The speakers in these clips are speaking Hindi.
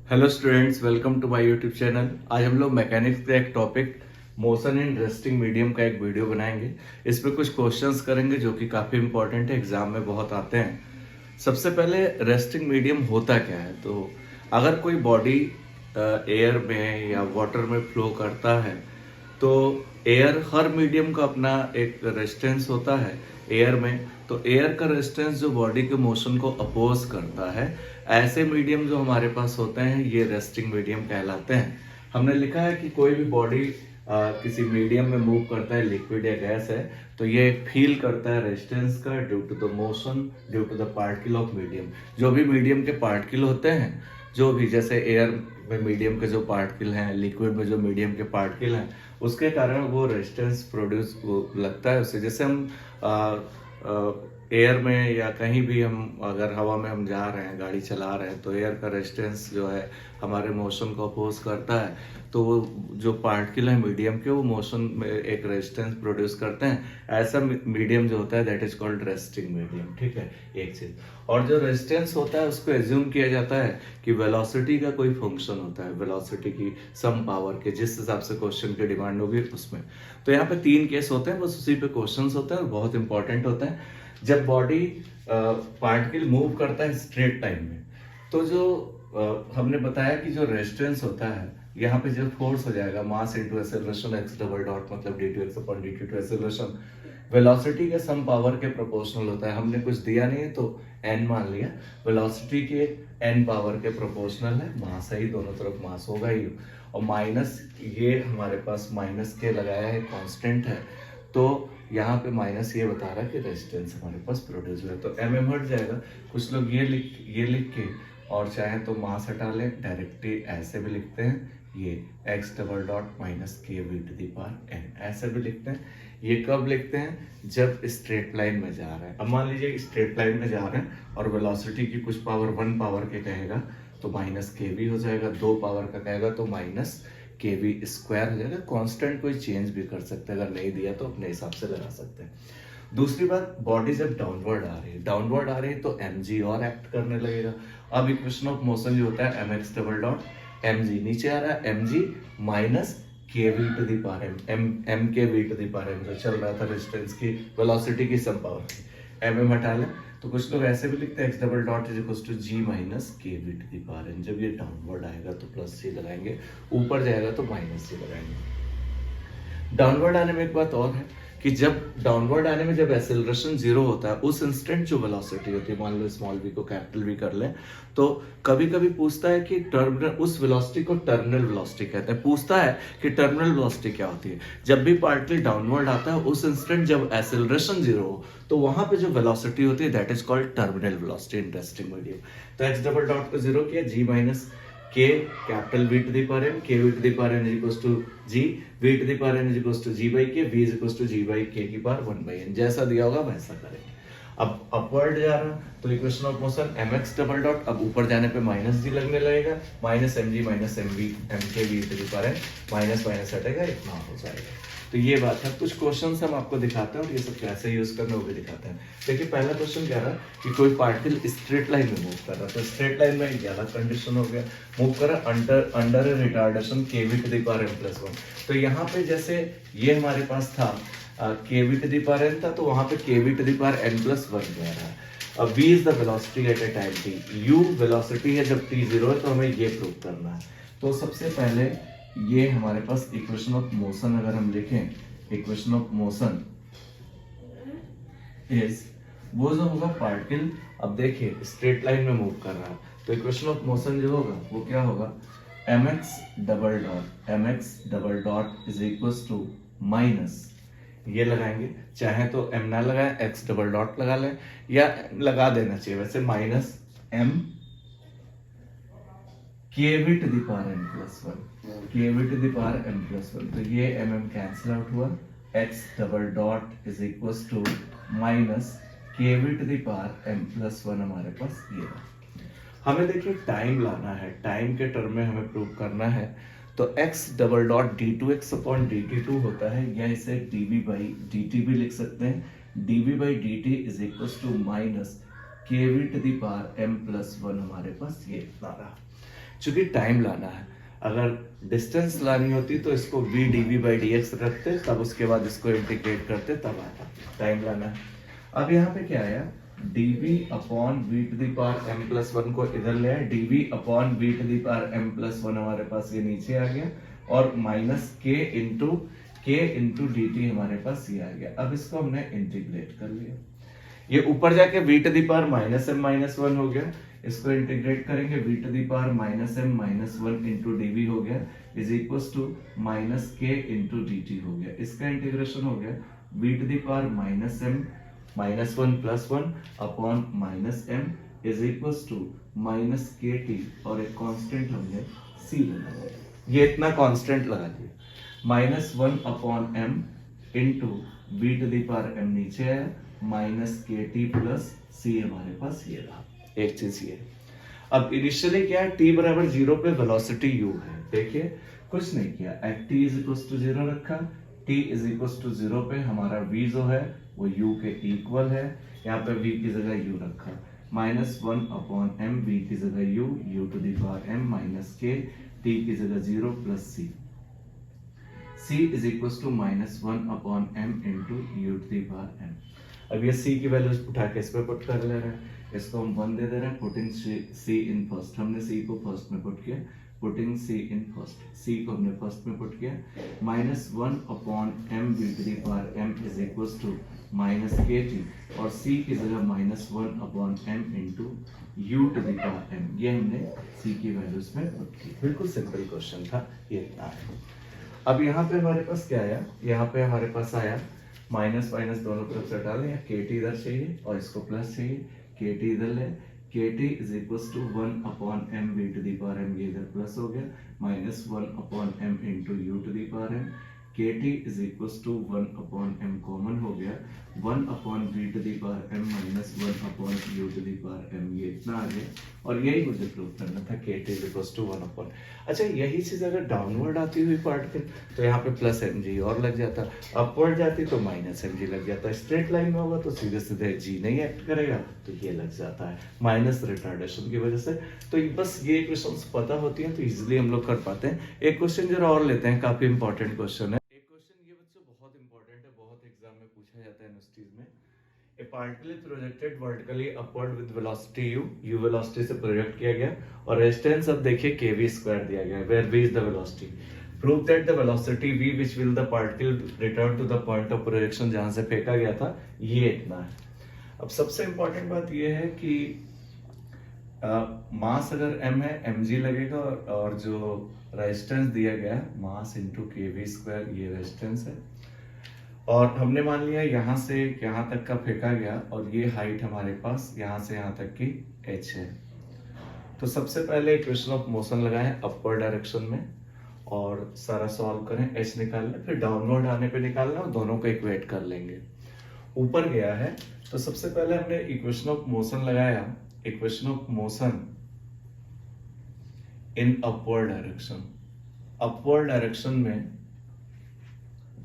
Hello students, welcome to my YouTube channel. आज हम लोग मैकेनिक्स का एक topic motion in resisting medium का एक वीडियो बनाएंगे। इस पे कुछ क्वेश्चंस करेंगे जो कि काफ़ी इंपॉर्टेंट है, एग्जाम में बहुत आते हैं। सबसे पहले रेस्टिंग मीडियम होता क्या है? तो अगर कोई बॉडी एयर में या वाटर में फ्लो करता है तो एयर, हर मीडियम का अपना एक रेजिस्टेंस होता है एयर में। तो एयर का रेजिस्टेंस जो बॉडी के मोशन को अपोज करता है, ऐसे मीडियम जो हमारे पास होते हैं ये रेस्टिंग मीडियम कहलाते हैं। हमने लिखा है कि कोई भी बॉडी किसी मीडियम में मूव करता है, लिक्विड या गैस है, तो ये फील करता है रेजिस्टेंस का due to the motion, due to the particle of medium. जो भी मीडियम के पार्टिकल होते हैं, जो भी जैसे एयर में मीडियम के जो पार्टिकल हैं, लिक्विड में जो मीडियम के पार्टिकल हैं, उसके कारण वो रेजिस्टेंस प्रोड्यूस लगता है उससे। जैसे हम एयर में या कहीं भी हम अगर हवा में हम जा रहे हैं, गाड़ी चला रहे हैं, तो एयर का रेजिस्टेंस जो है हमारे मोशन को अपोज करता है। तो वो जो पार्टिकल है मीडियम के, वो मोशन में एक रेजिस्टेंस प्रोड्यूस करते हैं। ऐसा मीडियम जो होता है that is called resting medium. ठीक है, एक चीज। और जो रेजिस्टेंस होता है उसको एज्यूम किया जाता है कि वेलोसिटी का कोई फंक्शन होता है, वेलोसिटी की सम पावर के, जिस हिसाब से क्वेश्चन की डिमांड होगी उसमें। तो यहाँ पे 3 केस होते हैं, बस उसी पे क्वेश्चन होते हैं और बहुत इंपॉर्टेंट होते हैं। जब बॉडी पार्टिकल मूव करता है स्ट्रेट लाइन में, तो जो हमने बताया कि जो रेजिस्टेंस होता है, यहाँ पे जो फोर्स हो जाएगा mass into acceleration x double dot, मतलब d2x upon dt2 acceleration velocity के सम पावर के प्रोपोर्शनल होता है। हमने कुछ दिया नहीं है तो n मान लिया, वेलोसिटी के n पावर के प्रोपोर्शनल है। मास है ही, दोनों तरफ मास होगा ही। और माइनस ये हमारे पास माइनस के लगाया है, कांस्टेंट है, तो यहाँ पे माइनस ये बता रहा है कि रेजिस्टेंस हमारे पास प्रोड्यूस हुआ है, तो mm हट जाएगा। कुछ लोग ये लिख के, और चाहे तो मास हटा लें, डायरेक्टली ऐसे भी लिखते हैं, ये x डबल डॉट माइनस के we to the power n, ऐसे भी लिखते हैं। ये कब लिखते हैं? जब स्ट्रेट लाइन में जा रहे हैं। अब मान लीजिए स्ट्रेट लाइन में जा रहे हैं और वेलोसिटी की कुछ पावर 1 पावर के कहेगा तो माइनस के वी हो जाएगा, 2 पावर का कहेगा तो माइनस के वी स्क्वायर हो जाएगा। कांस्टेंट कोई चेंज भी कर सकते हैं, अगर नहीं दिया तो अपने हिसाब से लगा सकते हैं। दूसरी बात, बॉडी जब डाउनवर्ड आ रही है तो mg और एक्ट करने लगेगा। अब इक्वेशन ऑफ मोशन जो होता है mx डबल डॉट mg, नीचे आ रहा है mg माइनस के we to the power m के we to the power m, जो चल रहा था रेजिस्टेंस की, वेलोसिटी की सम पावर की, mm हटा लें तो कुछ लोग ऐसे भी लिखते हैं x double dot is equal to g minus के we to the power n। जब ये डाउनवर्ड आएगा तो प्लस c लगाएंगे, ऊपर जाएगा तो माइनस c लगाएंगे। डाउनवर्ड आने में एक बात और है कि जब डाउनवर्ड आने में जब एक्सेलरेशन 0 होता है, उस इंस्टेंट जो वेलोसिटी होती है, मान लो स्मॉल v को कैपिटल V कर लें, तो कभी कभी पूछता है कि टर्मिनल, उस वेलोसिटी को टर्मिनल वेलोसिटी कहते हैं। पूछता है कि टर्मिनल वेलोसिटी क्या होती है। जब भी पार्टिकल डाउनवर्ड आता है, उस इंस्टेंट जब एक्सेलरेशन 0 हो, तो वहां पे जो वेलोसिटी होती है that is called terminal velocity in resisting medium. तो x डबल डॉट को 0 किया, g minus k capital V to the power n, k V to the power n is equal to g, V to the power n is equal to g by k, v is equal to g by k की पावर 1 by n। जैसा दिया होगा वैसा करेंगे। अब अपवर्ड जा रहा तो equation of motion mx double dot, अब ऊपर जाने पे माइनस g लगने लगेगा, minus mg minus mv mk v to the power n, minus minus हटेगा, इतना हो जाएगा। तो ये बात है। कुछ क्वेश्चंस हम आपको दिखाते हैं और ये सब कैसे यूज करना वो भी दिखाते हैं। देखिए पहला क्वेश्चन कह रहा है कि कोई पार्टिकल स्ट्रेट लाइन में मूव कर रहा है, तो स्ट्रेट लाइन में ज्यादा कंडीशन हो गया, मूव कर रहा under a retardation k we to the power n plus 1। तो यहाँ पे जैसे ये हमारे पास था k we to the power n था, तो वहां पे k we to the power n plus 1 कह रहा है। अब v is the velocity at a time t, u velocity है जब t 0 है, तो हमें ये प्रूव करना है। तो सबसे पहले ये हमारे पास इक्वेशन ऑफ मोशन अगर हम लिखें, इक्वेशन ऑफ मोशन इज, वो जो होगा पार्टिकल, अब देखिए स्ट्रेट लाइन में मूव कर रहा है, तो इक्वेशन ऑफ मोशन जो होगा वो क्या होगा, mx double dot is equal to minus, ये लगाएंगे, चाहे तो m ना लगाए x डबल डॉट लगा लें, या लगा देना चाहिए वैसे, माइनस m के we to the power n plus 1, K we to the power n plus 1, तो ये mm कैंसिल आउट हुआ, x double dot is equal to minus के we to the power m plus 1 हमारे पास ये है। हमें देखिए टाइम लाना है, टाइम के टर्म में हमें प्रूव करना है, तो x double dot d2x upon dt2 होता है, या इसे dv बाई dt भी लिख सकते हैं, dv by dt is equal to minus के we to the power m plus 1 हमारे पास ये आ रहा। चूंकि टाइम लाना है, अगर डिस्टेंस लानी होती तो इसको v dv बाई dx रखते, तब उसके बाद इसको इंटीग्रेट करते, तब आता। टाइम लाना है। अब यहाँ पे क्या आया, dv upon we to the power m plus one को इधर ले आए, dv upon we to the power m plus one हमारे पास ये नीचे आ गया, और माइनस k इंटू dt हमारे पास ये आ गया। अब इसको हमने इंटीग्रेट कर लिया, ये ऊपर जाके v to the power minus m minus one हो गया, इसको इंटीग्रेट करेंगे v to the power minus m minus one into dv हो गया, is equal to minus k into dt हो गया। इसका इंटीग्रेशन हो गया v to the power minus m minus one plus one upon minus m is equal to minus k t, और एक कांस्टेंट हमने c लगा दिया, ये इतना कांस्टेंट लगा दिया, minus one upon m into v to the power m नीचे है, माइनस के टी प्लस सी हमारे पास ये रहा। एक चीज ये, अब इनिशियली क्या है, t बराबर जीरो पे वेलोसिटी u है, देखिए कुछ नहीं किया, at t is equal to zero रखा, t is equal to zero पे हमारा v जो है वो u के इक्वल है, यहाँ पे v की जगह u रखा, minus one upon m, v की जगह u to the power m minus k, t की जगह zero plus c is equal to minus one upon m into u to the power m। अब ये c की वैल्यूज उठा के इस पे पुट कर ले रहे हैं, इसको हम वन दे रहे हैं, पुटिंग c इन फर्स्ट, हमने c को फर्स्ट में पुट किया, putting c in first, c को हमने फर्स्ट में पुट किया, minus one upon m v to the power m is equal to minus k t, और c की जगह minus one upon m into u to the power m, ये हमने c की वैल्यूज में पुट की। बिल्कुल सिंपल क्वेश्चन था, ये इतना है। अब यहाँ पे हमारे पास क्या आया, यहाँ पे हमारे पास आया माइनस माइनस दोनों तरफ से डालें, के टी इधर चाहिए और इसको प्लस चाहिए, के टी इधर ले, K T is equal to one upon M V to the power M, ये इधर प्लस हो गया, minus one upon M into U to the power M, K T is equal to one upon M common हो गया, one upon we to the power M minus one upon U to the power M, ये इतना आ गया, और यही मुझे प्रूव करना था, k T is equal to one upon. अच्छा, यही चीज अगर डाउनवर्ड आती हुई पार्टिकल तो यहाँ पे प्लस एम जी और लग जाता, अपवर्ड जाती तो माइनस एम जी लग जाता, स्ट्रेट लाइन में होगा तो सीधे सीधे जी नहीं एक्ट करेगा, तो ये लग जाता है माइनस रिटार्डेशन की वजह से। तो बस ये क्वेश्चंस पता होती हैं तो इजीली हम लोग कर पाते हैं। एक क्वेश्चन जरा और लेते हैं, काफी इंपॉर्टेंट क्वेश्चन है। एक क्वेश्चन ये बच्चों बहुत इंपॉर्टेंट है, बहुत एग्जाम में पूछा जाता है यूनिवर्सिटीज में। A particle is projected vertically upward with velocity u velocity से प्रोजेक्ट किया गया, और रेजिस्टेंस अब देखिए kv स्क्वायर दिया गया है, where v is the velocity. Prove that the velocity v which will the particle return to the point of projection जहां से फेंका गया था, ये इतना है। अब सबसे इंपॉर्टेंट बात ये है कि मास अगर m है mg लगेगा, और जो रेजिस्टेंस दिया गया मास इंटू kv स्क्वायर, ये रेजिस्टेंस है, और हमने मान लिया यहाँ से यहाँ तक का फेंका गया, और ये हाइट हमारे पास यहाँ से यहाँ तक की h है। तो सबसे पहले इक्वेशन ऑफ मोशन लगाएं अपवर्ड डायरेक्शन में, और सारा सॉल्व करें, h निकालना, फिर डाउनवर्ड आने पे निकालना, और दोनों को इक्वेट कर लेंगे। ऊपर गया है तो सबसे पहले हमने इक्वेशन ऑफ मोशन लगाया, equation of motion in upward direction. Upward direction में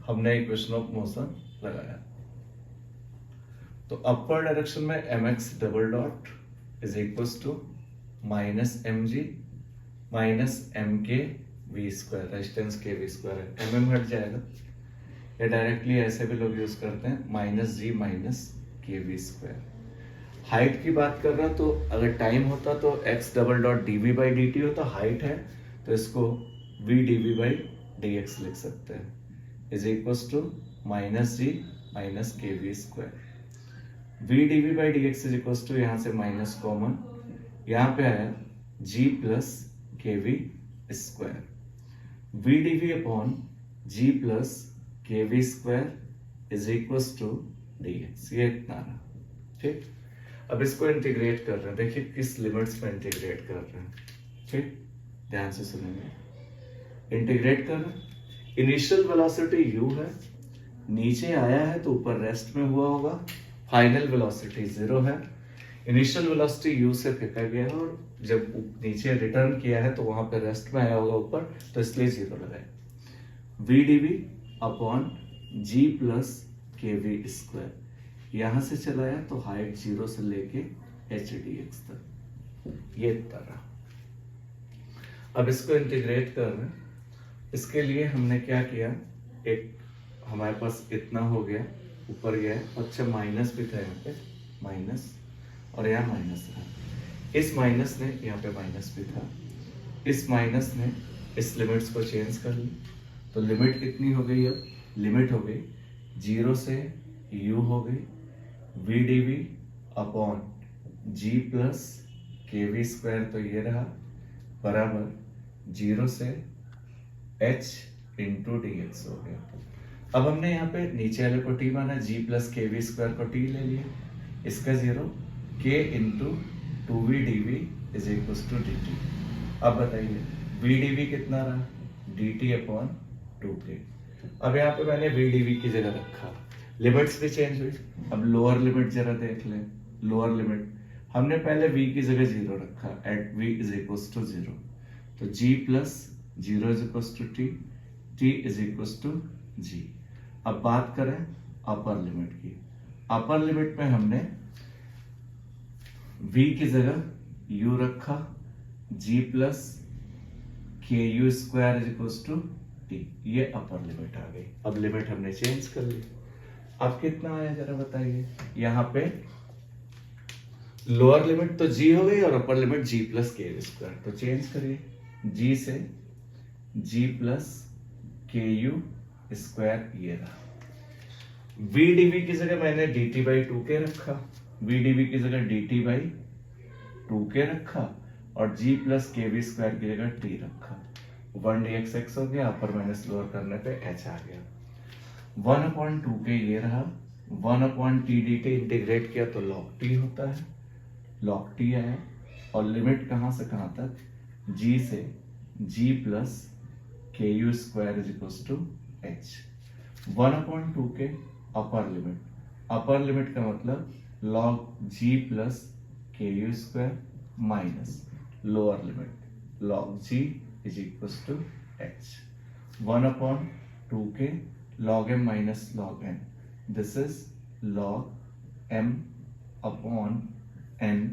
हमने इक्वेशन ऑफ मोशन लगाया, तो अपवर्ड डायरेक्शन में mx double dot is equal to minus m g minus m k we square, resistance k we square है, mm हट जाएगा, या डायरेक्टली ऐसे भी लोग यूज करते हैं माइनस जी माइनस के वी स्क्वायर। हाइट की बात कर रहा तो अगर टाइम होता तो x double dot D V by D T होता, हाइट है तो इसको v D V by D X लिख सकते हैं, is equal to minus ji minus के we square. We D V by D X is equal to यहाँ से माइनस कॉमन, यहाँ पे आया जी प्लस के we square, we D we upon ji plus के we square is equal to D X, ये इतना रहा। ठीक, अब इसको इंटीग्रेट कर रहे हैं, देखिए किस लिमिट्स में इंटीग्रेट कर रहे हैं। ठीक, ध्यान से सुनेंगे, इंटीग्रेट कर रहे हैं, इनिशियल वेलोसिटी u है, नीचे आया है तो ऊपर रेस्ट में हुआ होगा, फाइनल वेलोसिटी 0 है, इनिशियल वेलोसिटी u से फेंका गया है, और जब नीचे रिटर्न किया है तो वहां पे रेस्ट में आया होगा ऊपर, तो इसलिए 0 लगाए, v dv upon g plus के वी स्क्वायर, यहां से चलाया तो हाइट 0 से लेके h dx तक, ये तरह। अब इसको इंटीग्रेट कर रहे हैं। इसके लिए हमने क्या किया, एक हमारे पास इतना हो गया, ऊपर गया है, अच्छा माइनस भी था यहाँ पे, माइनस, और यहाँ माइनस था। इस माइनस ने यहाँ पे माइनस भी था, इस माइनस ने इस लिमिट्स को चेंज कर ली। तो लिमिट कितनी हो गई, अब लिमिट हो गई 0 से u हो गई v D we upon ji plus के वी स्क्वायर, तो ये रहा बराबर 0 से h इंटू डी एक्स हो गया। अब हमने यहाँ पे नीचे वाले को t माना, g प्लस के वी स्क्वायर को t ले लिया, इसका 0 k into two v D v is equal to d t. अब बताइए वी डी वी कितना रहा, डी टी अपॉन 2k। अब यहाँ पे मैंने वी डी वी की जगह रखा, लिमिट्स भी चेंज हुई। अब लोअर लिमिट जरा देख लें, लोअर लिमिट हमने पहले v की जगह 0 रखा, at v is equal to 0, तो g plus 0 is equal to t, t is equal to g। अब बात करें अपर लिमिट की, अपर लिमिट में हमने v की जगह u रखा, g प्लस के you square is equal to t, ये अपर लिमिट आ गई। अब लिमिट हमने चेंज कर ली, अब कितना आया जरा बताइए। यहाँ पे लोअर लिमिट तो g हो गई और upper limit g plus k square, तो चेंज करिए, g से g प्लस के यू स्क्वायर ये रहा। v dv की जगह मैंने dt बाई 2k रखा, v dv की जगह dt बाई 2k रखा, और g प्लस के वी स्क्वायर की जगह t रखा। 1 dx x हो गया, अपर माइनस लोअर करने पे h आ गया। 1/2k ये रहा, 1/t dt इंटीग्रेट किया तो log t होता है, log t आया। और लिमिट कहां से कहां तक, g से g प्लस के you square is equal to h। 1/2k upper limit, upper limit का मतलब log g प्लस के you square minus lower limit log g is equal to h। 1/2k log m minus log n, this is log m upon n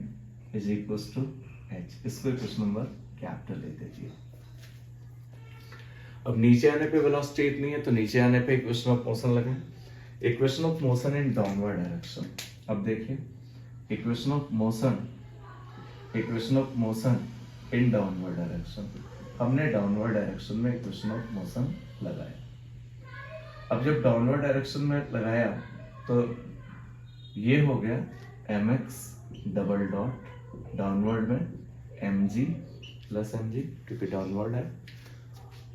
is equals to h। इसको क्वेश्चन नंबर कैपिटल ले दीजिए। अब नीचे आने पे वेलोसिटी इतनी है, तो नीचे आने पे इक्वेशन ऑफ मोशन लगे, equation of motion in downward direction. अब देखिए equation of motion, equation of motion in downward direction, हमने डाउनवर्ड डायरेक्शन में इक्वेशन ऑफ मोशन लगाया। अब जब डाउनवर्ड डायरेक्शन में लगाया तो ये हो गया mx डबल डॉट डाउनवर्ड में mg प्लस mg, क्योंकि डाउनवर्ड है,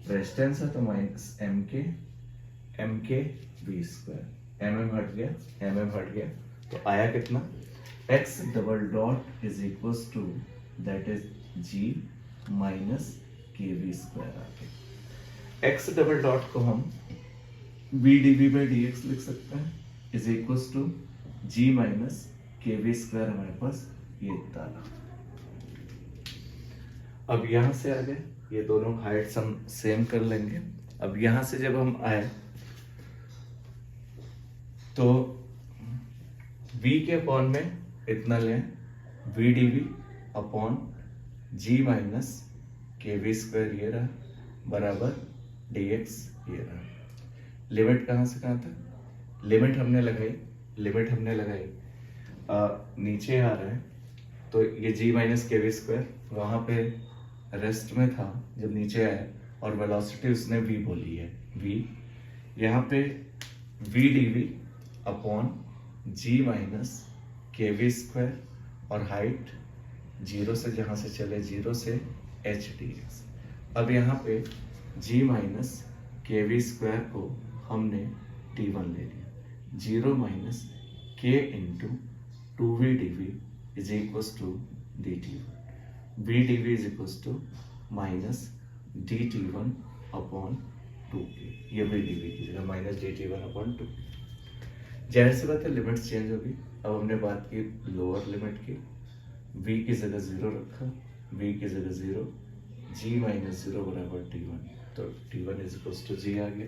रेजिस्टेंस है तो minus mk v square, mm हट गया, mm हट गया, तो आया कितना, x double dot is equal to that is g minus के वी स्क्वायर आ गया। x डबल डॉट को हम v dv बाई dx लिख सकते हैं, is equal to g minus के वी स्क्वायर, हमारे पास ये इतना। अब यहां से आ गए, ये दोनों हाइट्स हम सेम कर लेंगे। अब यहां से जब हम आए तो v के अपॉन में इतना लें, v dv upon g minus के वी स्क्वायर ये रहा, बराबर dx ये रहा। लिमिट कहां से कहां तक, लिमिट हमने लगाई, लिमिट हमने लगाई नीचे आ रहा है, तो ये g माइनस के वी स्क्वायर वहां पे रेस्ट में था जब नीचे आया, और वेलोसिटी उसने v बोली है, v यहाँ पे v dv upon g minus के वी स्क्वायर, और हाइट 0 से जहां से चले 0 से h dx। अब यहाँ पे g माइनस के वी स्क्वायर को हमने t1 ले लिया, 0 minus k into two v D v is equal to d t one, v D v is equal to minus d t one upon 2k, ये वी डी वी की जगह minus d t one upon 2। जाहिर सी बात है लिमिट्स चेंज होगी। अब हमने बात की लोअर लिमिट की, v की जगह 0 रखा, v की जगह 0, g माइनस 0 बराबर t1, तो t1 is equal to g आ गया।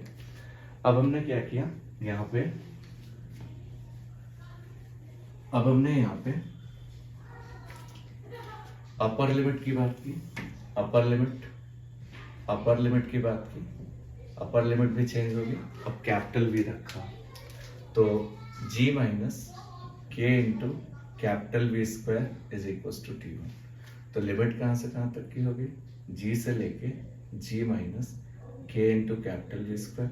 अब हमने क्या किया यहाँ पे, अब हमने यहाँ पे अपर लिमिट की बात की, अपर लिमिट अपर लिमिट की बात की, अपर लिमिट भी चेंज होगी, अब कैपिटल वी रखा, तो g minus k into capital v square is equal to t1। तो लिमिट कहाँ से कहाँ तक की होगी, g से लेके g minus k into capital v square,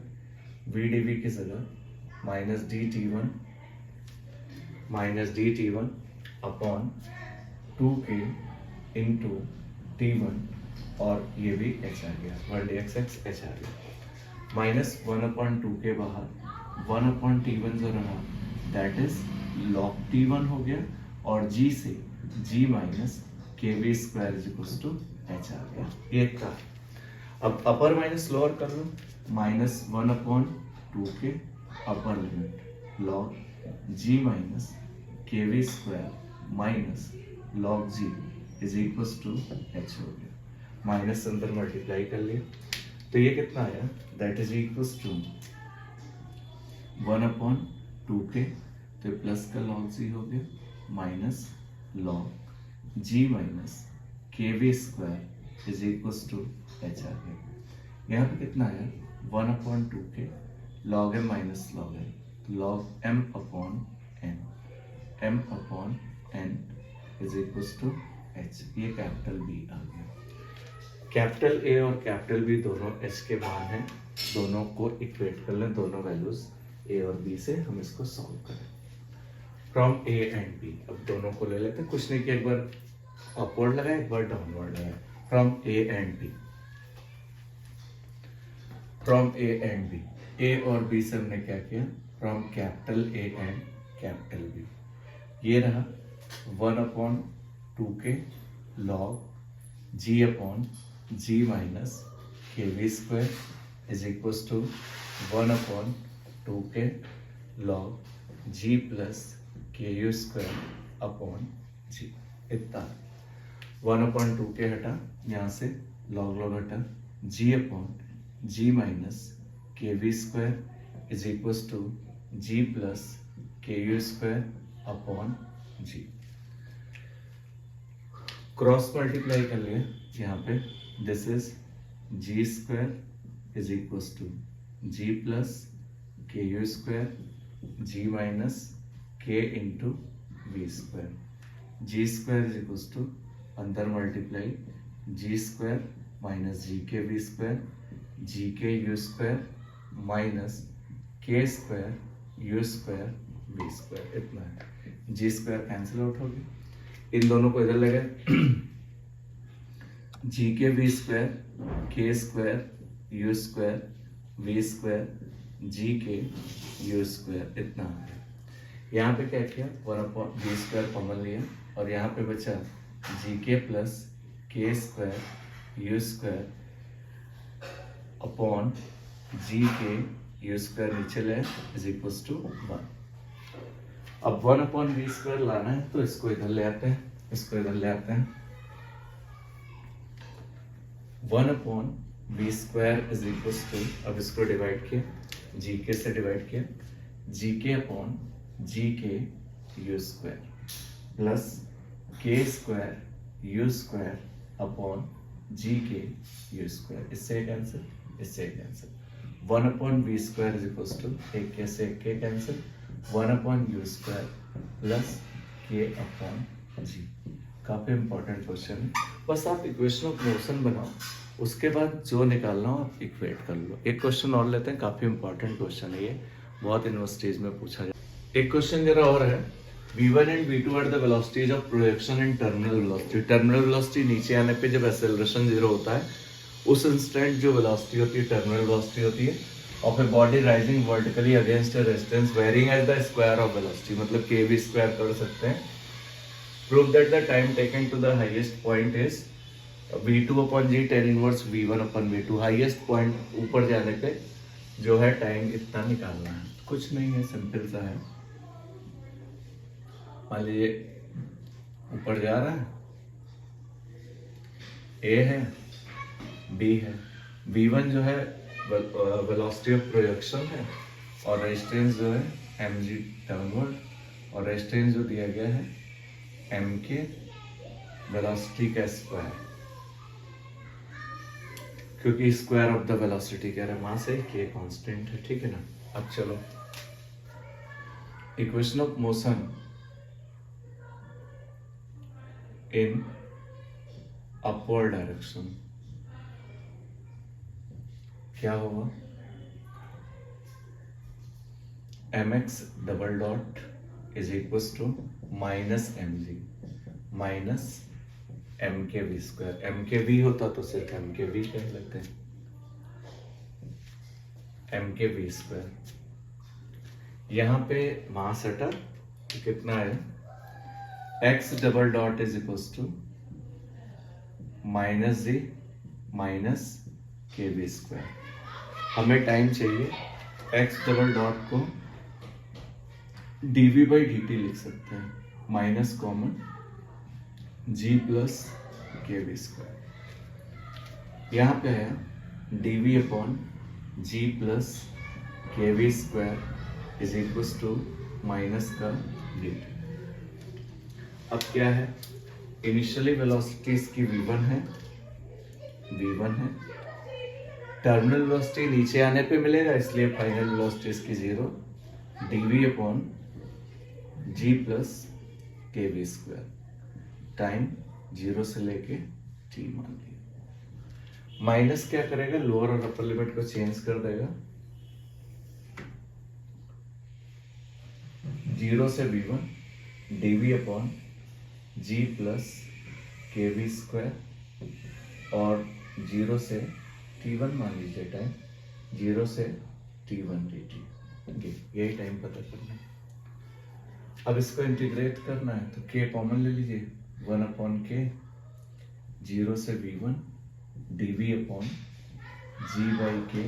we D v की जगह minus d t one upon 2k into t1, और ये भी h आ गया, 1dx h आ गया, माइनस 1/2 बाहर, 1/t1 जो रहा दैट इज log t1 हो गया, और g से g माइनस के we square is equal to h आ गया, ये का। अब अपर माइनस लोअर कर लो, minus 1/2 upper limit log g minus के we square minus log g is equal to h हो गया, माइनस अंदर मल्टीप्लाई कर लिया, तो ये कितना आया, दैट इज इक्वल टू 1/2, तो प्लस का लॉग g हो गया, माइनस लॉग g माइनस के we square is equal to h आ गया। यहाँ पे कितना आया, 1/2 log m minus log n, log m upon n is equal to h, ये कैपिटल B आ गया। कैपिटल A और कैपिटल B दोनों h के मान हैं, दोनों को इक्वेट कर लें, दोनों वैल्यूज A और B से हम इसको सॉल्व करें फ्रॉम A एंड B। अब दोनों को ले लेते हैं, कुछ नहीं किया, एक बार अपवर्ड लगाए, एक बार डाउनवर्ड लगाए, from A and B, from A and B, A और B से हमने क्या किया, from capital A and capital B, ये रहा 1/2 log g upon g minus के we square is equal to 1/2 log g plus के यू स्क्वायर अपॉन g, इतना 1/2 हटा, यहाँ से लॉग लॉग हटा, g अपॉन g माइनस के we square is equal to g plus के you square upon g, cross multiply कर लिया, यहाँ पे this is g square is equal to g plus के you square g minus k into v square, g square is equal to अंदर multiply g square minus g k we square, g k you square minus k square u square v square, इतना है, जी स्क्वायर कैंसिल आउट हो गया, इन दोनों को इधर लगे, g k we square k square u square v square g k you square, इतना आ गया। यहाँ पे क्या किया, 1/v स्क्वायर कॉमन लिया, और यहाँ पे बचा जी के plus k square u square upon g k you square नीचे ले इज इक्वल टू 1। अब 1/v स्क्वायर लाना है, तो इसको इधर ले आते हैं, इसको इधर ले आते हैं, 1/v square is equal to, अब इसको डिवाइड किया, जी के से डिवाइड किया, जी के upon g k you square plus k square u square upon g k you square, इससे कैंसिल, इससे cancel, 1/v square is equal to, एक के से एक k cancel, 1/u square plus k upon g. काफी इंपॉर्टेंट क्वेश्चन है, बस आप इक्वेशन ऑफ मोशन बनाओ, उसके बाद जो निकालना हो आप इक्वेट कर लो। एक क्वेश्चन और लेते हैं, काफी इंपॉर्टेंट क्वेश्चन है ये, बहुत यूनिवर्सिटीज में पूछा जाए। एक क्वेश्चन जरा और है, v1 and v2 are the velocities of projection and terminal velocity. Terminal velocity नीचे आने पे जब एक्सेलरेशन 0 होता है, उस इंस्टेंट जो वेलोसिटी होती है टर्मिनल वेलोसिटी होती है, of a body rising vertically against a resistance varying as the square of velocity, मतलब के वी स्क्वायर कर सकते हैं। Prove that the time taken to the highest point is v2/g tan inverse v1/v2। Highest point ऊपर जाने पे जो है टाइम इतना निकालना है, कुछ नहीं है, सिंपल सा है। मान लीजिए ऊपर जा रहा है, ए है बी है, v1 जो है वेलोसिटी ऑफ प्रोजेक्शन है, और रेजिस्टेंस जो है mg डाउनवर्ड, और रेजिस्टेंस जो दिया गया है m के वेलोसिटी का स्क्वायर। क्योंकि स्क्वायर ऑफ द वेलोसिटी कह रहा है, मास है, के कांस्टेंट है, ठीक है ना। अब चलो equation of motion in upward direction क्या होगा, mx double dot is equal to minus mg minus m k we square. M k v होता तो सिर्फ एम के वी कह लेते हैं, एम के वी स्क्वायर। यहां पे मास हटा तो कितना है, x double dot is equal to minus ji minus के वी स्क्वायर। हमें टाइम चाहिए, एक्स डबल डॉट को डीवी बाई डी टी लिख सकते हैं, माइनस कॉमन जी प्लस के वी स्क्वायर। यहाँ पे है डीवी अपॉन जी प्लस के we square is equal to minus का डी टी। अब क्या है, इनिशियली वेलोसिटी इसकी v1 है, v1 है, टर्मिनल वेलोसिटी नीचे आने पे मिलेगा इसलिए फाइनल वेलोसिटी इसकी 0, डीवी अपॉन जी प्लस के वी स्क्वायर, टाइम 0 से लेके t मान लिया। माइनस क्या करेगा, लोअर और अपर लिमिट को चेंज कर देगा, 0 से v1 dv अपॉन जी प्लस के वी स्क्वायर और 0 से t1 मान लीजिए, टाइम 0 से t1 dt, यही टाइम पता करना है। अब इसको इंटीग्रेट करना है तो k कॉमन ले लीजिए, 1 अपॉन के 0 से v1 dv upon ji by k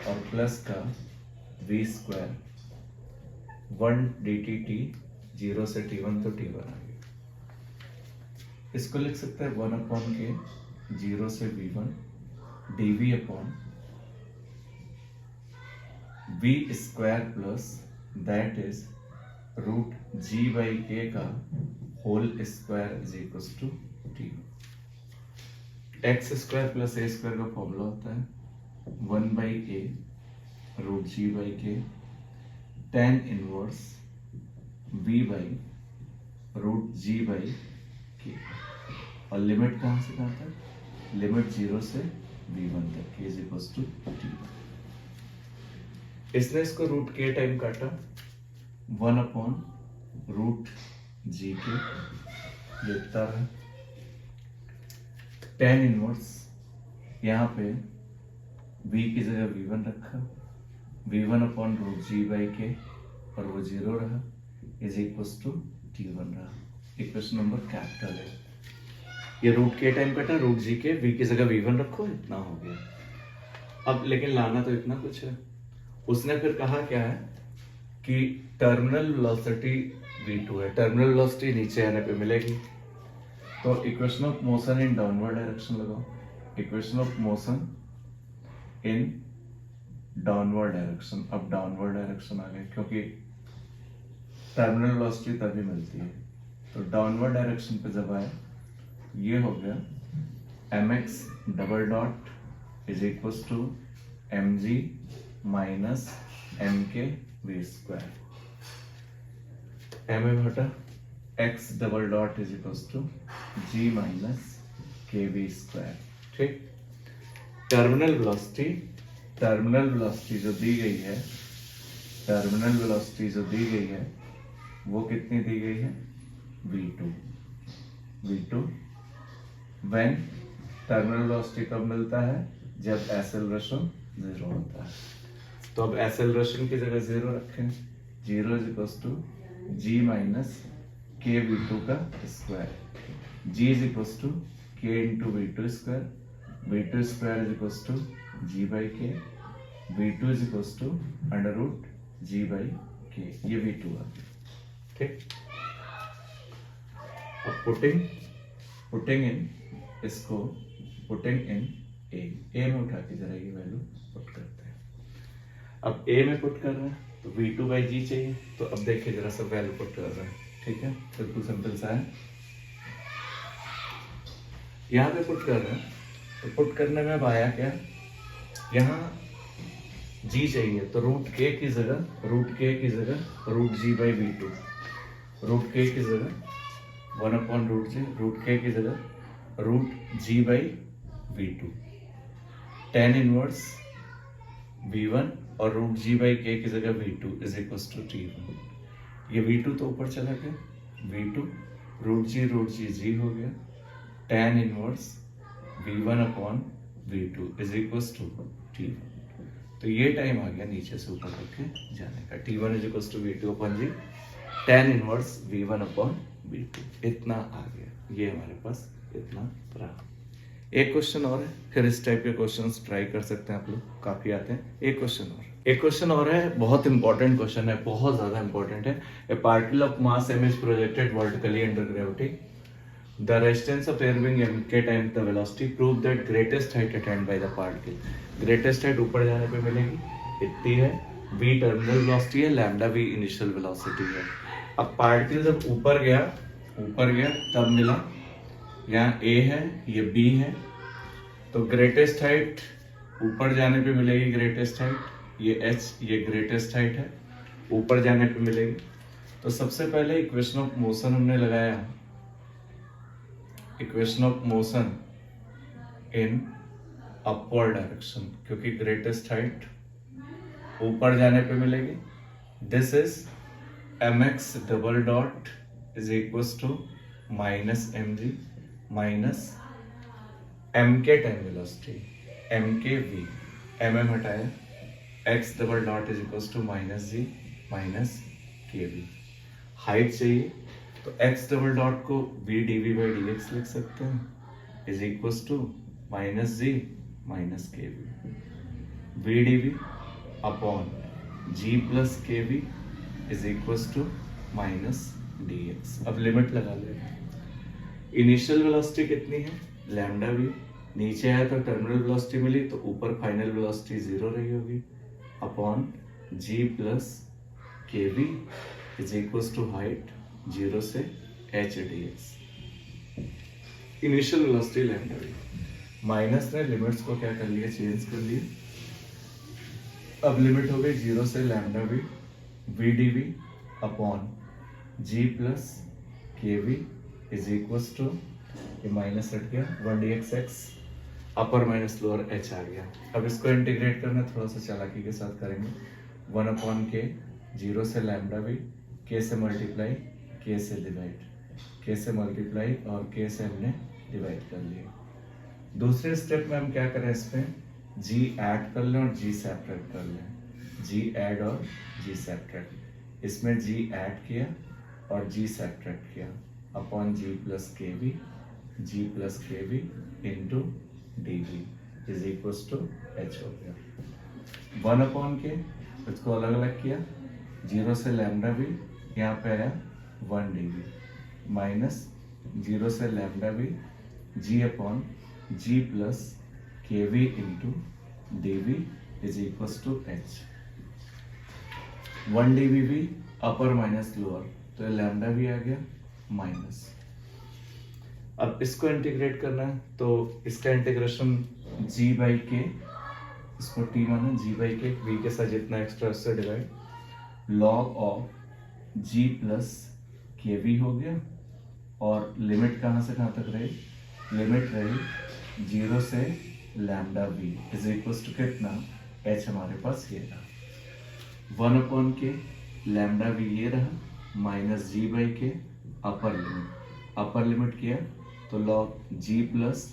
और प्लस का v स्क्वायर 1 dt t, 0 से t1 तो t1 आ गया। इसको लिख सकते हैं 1 अपॉन के 0 से v1 dv upon v square plus that is root g by k का whole square is equal to t. X square plus a square का फॉर्मूला होता है 1 by a root g by k tan inverse v by root g by k, और लिमिट कहां से कहां तक, लिमिट 0 से v1 तक, k is equal to t। इसने इसको रूट के टाइम काटा, 1 अपॉन रूट जी के लिखता है, tan इनवर्स यहाँ पे v की जगह v1 रखा, v1 upon root g by k और वो 0 रहा, इज इक्वल टू t1 रहा। इक्वेशन नंबर कैपिटल है, ये रूट के टाइम कटा, रूट जी के, v की जगह v1 रखो, इतना हो गया। अब लेकिन लाना तो इतना कुछ है। उसने फिर कहा क्या है कि टर्मिनल वेलोसिटी v2 है, टर्मिनल वेलोसिटी नीचे आने पे मिलेगी, तो equation of motion in downward direction लगाओ, equation of motion in downward direction. अब डाउनवर्ड डायरेक्शन आ गए क्योंकि टर्मिनल वेलोसिटी तभी मिलती है, तो डाउनवर्ड डायरेक्शन पे जब आए, ये हो गया mx double dot is equal to mg minus m k we square, m ए घटा x double dot is equal to g minus के वी स्क्वायर। ठीक, टर्मिनल वेलोसिटी जो दी गई है, टर्मिनल वेलोसिटी जो दी गई है वो कितनी दी गई है, v2 व्हेन टर्मिनल वेलोसिटी कब मिलता है, जब एक्सेलरेशन 0 होता है। तो अब एक्सेलरेशन की जगह 0 रखें, 0 is equal to g minus k v2 का square, g is equal to k into v2 square, v2 square is equal to g by k, v2 is equal to under root g by k, ये v2 आ गया। ठीक, अब पुटिंग इन इसको, पुटिंग इन ए में उठा के जरा ये वैल्यू पुट करते हैं। अब ए में पुट कर रहे हैं तो v2 बाई जी चाहिए, तो अब देखिए जरा सा वैल्यू पुट कर रहे हैं। ठीक है, बिल्कुल सिंपल सा है, यहाँ पे पुट कर रहे हैं तो पुट करने में अब आया क्या, यहाँ जी चाहिए तो रूट के की जगह root g by v two, root k की जगह 1/√g, रूट के की जगह root g by v two, tan inverse v1 और रूट जी बाई के की जगह v2 is equal to t1। ये v2 तो ऊपर चला गया, v2 रूट जी जी हो गया, tan inverse v1 upon v2 is equal to t1। तो ये टाइम आ गया नीचे से ऊपर तक के जाने का, t1 is equal to v2 upon g, tan inverse v1 upon v2, इतना आ गया। ये हमारे पास इतना रहा। एक क्वेश्चन और है, फिर इस टाइप के क्वेश्चंस ट्राई कर सकते हैं आप लोग, काफी आते हैं। एक क्वेश्चन और है, बहुत इंपॉर्टेंट क्वेश्चन है, बहुत ज्यादा इंपॉर्टेंट है। ए particle of mass m is projected vertically under gravity, the resistance of air wing mk times the velocity, prove that greatest height attend by the particle. Greatest height ऊपर जाने पे मिलेगी, इतनी है, v टर्मिनल वेलोसिटी है, लैम्डा v इनिशियल वेलोसिटी है। अब पार्टिकल जब ऊपर गया तब मिला, यहाँ a है, ये b है, तो ग्रेटेस्ट हाइट ऊपर जाने पे मिलेगी, ग्रेटेस्ट हाइट ये h, ये ग्रेटेस्ट हाइट है, ऊपर जाने पे मिलेगी। तो सबसे पहले इक्वेशन ऑफ मोशन हमने लगाया, equation of motion in upward direction, क्योंकि ग्रेटेस्ट हाइट ऊपर जाने पे मिलेगी। This is mx double dot is equal to minus mg minus m k time velocity m k v, mm हटाया, x double dot is equal to minus ji minus के वी। हाइट चाहिए तो x डबल डॉट को v dv बाई dx लिख सकते हैं, is equal to minus ji minus के we, v dv upon g plus के v is equal to minus dx। अब लिमिट लगा ले, इनिशियल वेलोसिटी कितनी है, लैम्डा वी, नीचे है तो टर्मिनल वेलोसिटी मिली, तो ऊपर फाइनल वेलोसिटी 0 रही होगी, अपॉन g प्लस के v is equal to height 0 से h dx। Initial velocity lambda v, minus ने लिमिट्स को क्या कर लिया, चेंज कर लिया। अब लिमिट हो गई 0 से lambda v, v D we upon g plus के वी इज इक्वल टू, ये माइनस हट गया, 1 अपर माइनस लोअर h आ गया। अब इसको इंटीग्रेट करना थोड़ा सा चालाकी के साथ करेंगे, 1 अपॉन के, 0 से लैम्डा वी, k से मल्टीप्लाई, k से डिवाइड, k से मल्टीप्लाई और k से हमने डिवाइड कर लिया। दूसरे स्टेप में हम क्या करें, इसमें g ऐड कर लें और g सेपरेट कर लें, g ऐड और g सेपरेट। इसमें g ऐड किया और g सेपरेट किया, अपॉन g प्लस के v into d v is equal to h हो गया। 1 अपॉन के, इसको अलग अलग किया, 0 से लैम्डा वी, यहाँ पे आया 1 डी वी, माइनस 0 से lambda v, g upon g plus के v into d v is equal to h। 1 d v भी अपर माइनस लोअर, तो लैम्डा भी आ गया माइनस। अब इसको इंटीग्रेट करना है, तो इसका इंटीग्रेशन g बाई के, इसको t माना, g बाई के, v के साथ जितना एक्स्ट्रा उससे divide, log of g plus के वी हो गया, और लिमिट कहाँ से कहाँ तक रही, लिमिट रही 0 से lambda v is equal to कितना, h हमारे पास ये रहा, 1 अपॉन के, लैम्डा v ये रहा, माइनस g बाई के, अपर लिमिट किया तो log g plus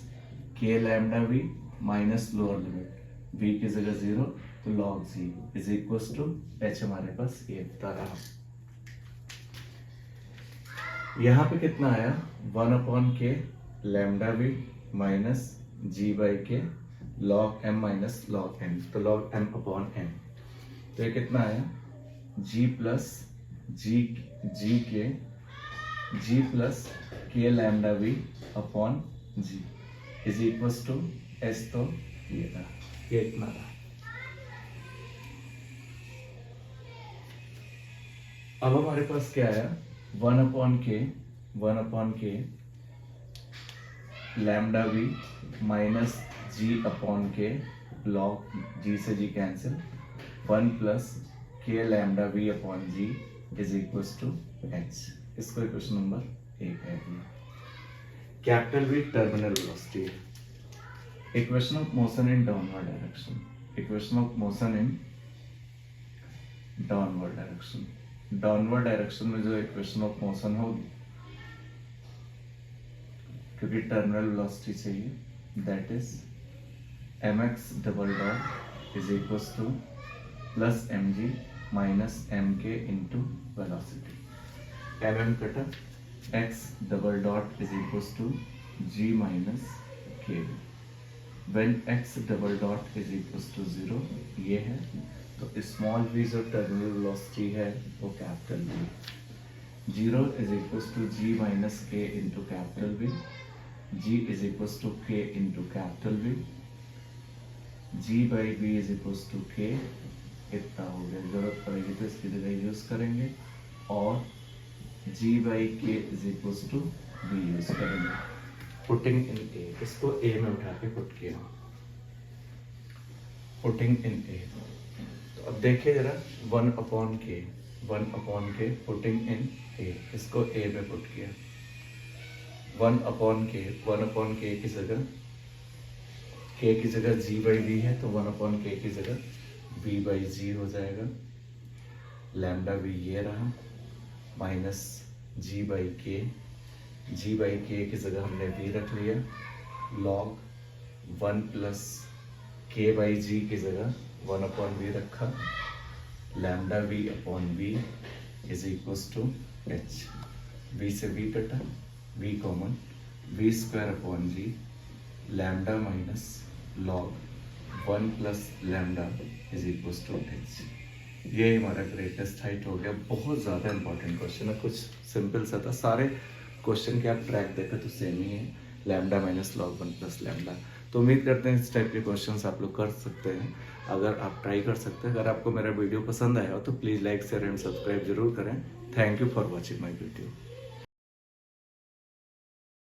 k lambda v minus lower limit, v की जगह 0, तो log g is equal to h हमारे पास ये रहा। यहाँ पे कितना आया, 1 upon k lambda v minus g by k log m minus log n, तो लॉग m अपॉन n, तो ये कितना आया, g plus g plus k lambda v upon g is equal to s, तो ये रहा, ये इतना रहा। अब हमारे पास क्या आया, 1 upon k lambda v minus g upon k log g से g cancel 1 plus k lambda v upon g is equal to h. इसको इक्वेशन नंबर 1 है। Capital v terminal velocity, equation of motion in downward direction, equation of motion in downward direction. Downward direction में जो इक्वेशन ऑफ मोशन होगी, क्योंकि टर्मिनल वेलोसिटी चाहिए, that is mx double dot is equal to plus mg minus mk into velocity. mm कटा, x double dot is equal to g minus k। when x double dot is equal to 0, ये है, तो स्मॉल v जो टर्मिनल वेलोसिटी है वो capital v। 0 is equal to g minus k into capital v, g is equal to k into capital v, g by v is equal to k। इतना हो गया, जरूरत पड़ेगी तो इसकी जगह यूज करेंगे, और g by k is equal to v use करेंगे। पुटिंग इन a, इसको a में उठा के पुट किया, पुटिंग इन a। तो अब देखिए जरा 1 upon k putting in a, इसको a में पुट किया। 1 अपॉन k की जगह k की जगह g बाई v है, तो 1 अपॉन k की जगह v बाई g हो जाएगा। लैम्डा v ये रहा, माइनस g बाई k की जगह हमने v रख लिया, लॉग 1 प्लस k बाई g की जगह 1 अपॉन v रखा, lambda v upon v is equal to h। v से v कटा, v common, v square upon g, lambda minus log 1 plus lambda is equal to h। ये हमारा ग्रेटेस्ट हाइट हो गया। बहुत ज़्यादा इंपॉर्टेंट क्वेश्चन है, कुछ सिंपल सा था, सारे क्वेश्चन के आप ट्रैक देखें तो सेम ही है, lambda minus log 1 plus lambda. तो उम्मीद करते हैं इस टाइप के क्वेश्चंस आप लोग कर सकते हैं, अगर आप ट्राई कर सकते हैं। अगर आपको मेरा वीडियो पसंद आया हो तो please like share and subscribe जरूर करें। Thank you for watching my video.